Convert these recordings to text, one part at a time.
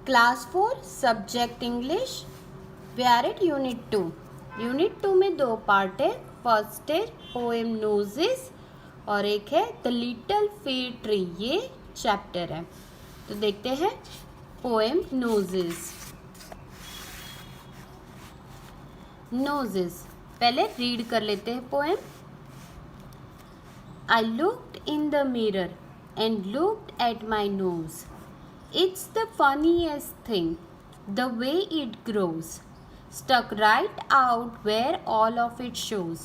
Class 4 subject English we are at unit 2। Unit 2 में दो part है। फर्स्ट है पोएम नोजेस और एक है द लिटिल फिग ट्री। ये चैप्टर है। तो देखते हैं पोएम नोजेस। नोजेस पहले रीड कर लेते हैं poem. I looked in the mirror and looked at my nose. It's the funniest thing, the way it grows, stuck right out where all of it shows,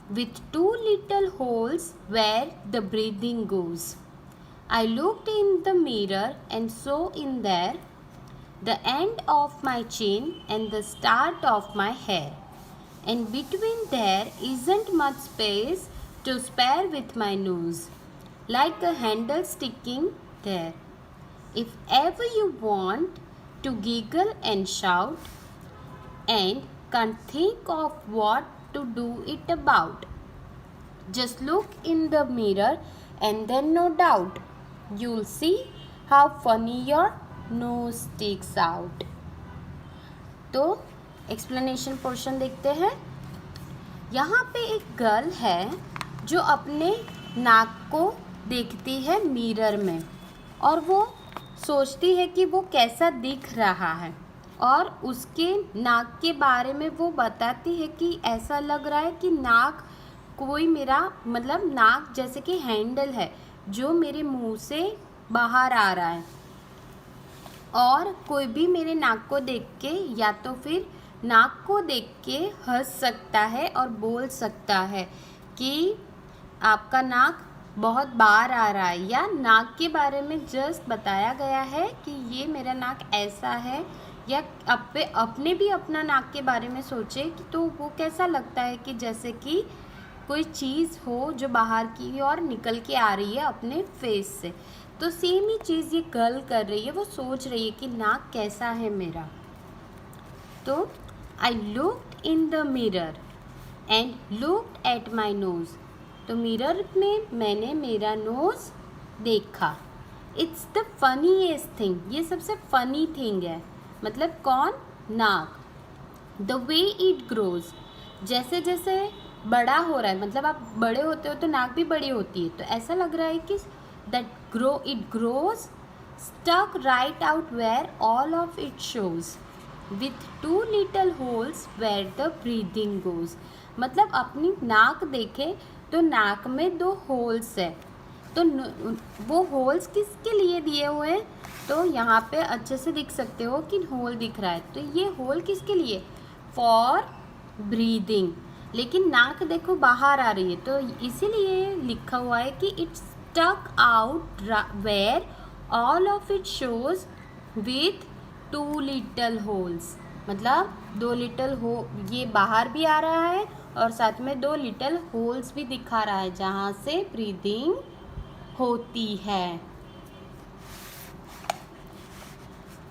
with two little holes where the breathing goes. I looked in the mirror and saw in there the end of my chin and the start of my hair, and between there isn't much space to spare with my nose, like a handle sticking there. If ever you want to giggle and shout, and can't think of what to do it about, just look in the mirror and then no doubt you'll see how funny your nose sticks out. तो explanation portion देखते हैं। यहाँ पे एक girl है जो अपने नाक को देखती है मिरर में और वो सोचती है कि वो कैसा दिख रहा है, और उसके नाक के बारे में वो बताती है कि ऐसा लग रहा है कि नाक कोई मेरा मतलब नाक जैसे कि हैंडल है जो मेरे मुंह से बाहर आ रहा है, और कोई भी मेरे नाक को देख के या तो फिर नाक को देख के हंस सकता है और बोल सकता है कि आपका नाक बहुत बाहर आ रहा है, या नाक के बारे में जस्ट बताया गया है कि ये मेरा नाक ऐसा है, या अपने भी अपना नाक के बारे में सोचे कि तो वो कैसा लगता है कि जैसे कि कोई चीज़ हो जो बाहर की ओर निकल के आ रही है अपने फेस से। तो सेम ही चीज़ ये गर्ल कर रही है, वो सोच रही है कि नाक कैसा है मेरा। तो I looked in the mirror and looked at my nose. तो मिरर में मैंने मेरा नोज़ देखा। इट्स द फनीएस्ट थिंग, ये सबसे फ़नी थिंग है। मतलब कौन? नाक। द वे इट ग्रोज, जैसे जैसे बड़ा हो रहा है, मतलब आप बड़े होते हो तो नाक भी बड़ी होती है, तो ऐसा लग रहा है कि that it grows stuck right out where all of it shows, with two little holes where the breathing goes. मतलब अपनी नाक देखे तो नाक में दो होल्स है, तो वो होल्स किसके लिए दिए हुए हैं? तो यहाँ पे अच्छे से दिख सकते हो कि होल दिख रहा है, तो ये होल किसके लिए? For breathing. लेकिन नाक देखो बाहर आ रही है, तो इसीलिए लिखा हुआ है कि it stuck out where all of it shows with two little holes. मतलब दो लिटल हो, ये बाहर भी आ रहा है और साथ में दो लिटल होल्स भी दिखा रहा है जहाँ से ब्रीदिंग होती है।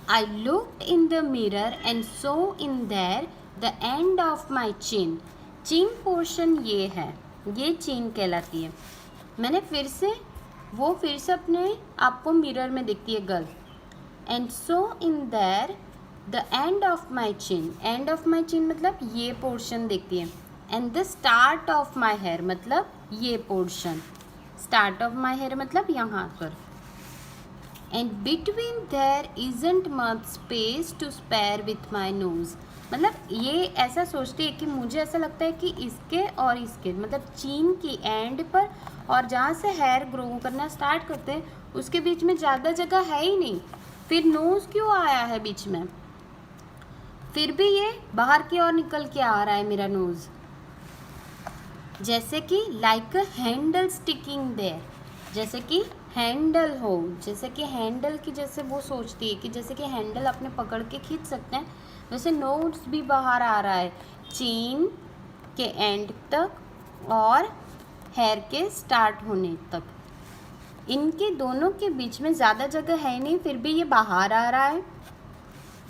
I looked in the mirror and saw in there the end of my chin. Chin portion ये है, ये चिन कहलाती है। मैंने फिर से अपने आप को मिरर में देखती है girl. And saw in there the end of my chin. End of my chin मतलब ये पोर्शन देखती है। And the start of my hair मतलब ये portion. Start of my hair मतलब यहाँ पर। And between there isn't much space to spare with my nose. मतलब ये ऐसा सोचती है कि मुझे ऐसा लगता है कि इसके और इसके मतलब चीन की एंड पर और जहाँ से हेयर ग्रो करना स्टार्ट करते हैं उसके बीच में ज़्यादा जगह है ही नहीं, फिर नोज़ क्यों आया है बीच में? फिर भी ये बाहर की ओर निकल के आ रहा है मेरा नोज़, जैसे कि like a handle sticking there, जैसे कि हैंडल हो, जैसे कि हैंडल की जैसे वो सोचती है कि जैसे कि हैंडल अपने पकड़ के खींच सकते हैं, वैसे नोज भी बाहर आ रहा है चीन के एंड तक और हेयर के स्टार्ट होने तक। इनके दोनों के बीच में ज़्यादा जगह है नहीं, फिर भी ये बाहर आ रहा है।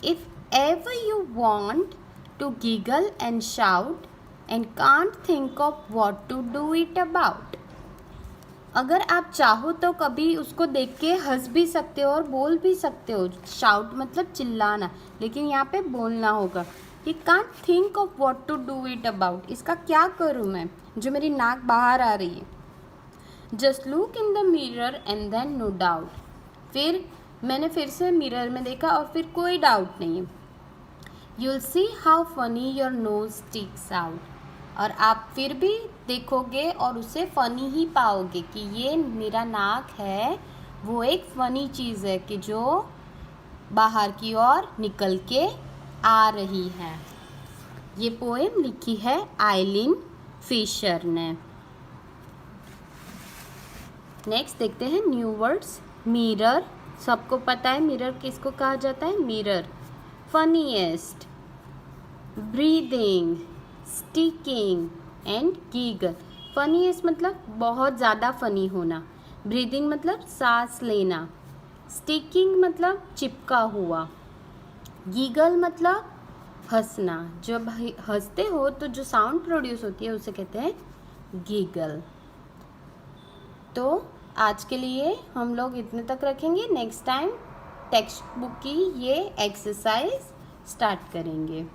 If ever you want to giggle and shout and can't think of what to do it about, अगर आप चाहो तो कभी उसको देख के हंस भी सकते हो और बोल भी सकते हो। शाउट मतलब चिल्लाना, लेकिन यहाँ पे बोलना होगा। He can't think of what to do it about, इसका क्या करूँ मैं, जो मेरी नाक बाहर आ रही है। Just look in the mirror and then no doubt, फिर मैंने फिर से मिरर में देखा और फिर कोई डाउट नहीं है। You'll see how funny your nose sticks out, और आप फिर भी देखोगे और उसे फ़नी ही पाओगे कि ये मेरा नाक है, वो एक फ़नी चीज़ है कि जो बाहर की ओर निकल के आ रही है। ये पोएम लिखी है आइलिन फिशर ने। नेक्स्ट देखते हैं न्यू वर्ड्स। मिरर, सबको पता है मिरर किसको कहा जाता है, mirror. Funniest, breathing, sticking and giggle. Funniest मतलब बहुत ज़्यादा फ़नी होना, ब्रीदिंग मतलब सांस लेना, स्टिकिंग मतलब चिपका हुआ, गीगल मतलब हंसना। जब हंसते हो तो जो साउंड प्रोड्यूस होती है उसे कहते हैं गीगल। तो आज के लिए हम लोग इतने तक रखेंगे। नेक्स्ट टाइम टेक्स्ट बुक की ये एक्सरसाइज स्टार्ट करेंगे।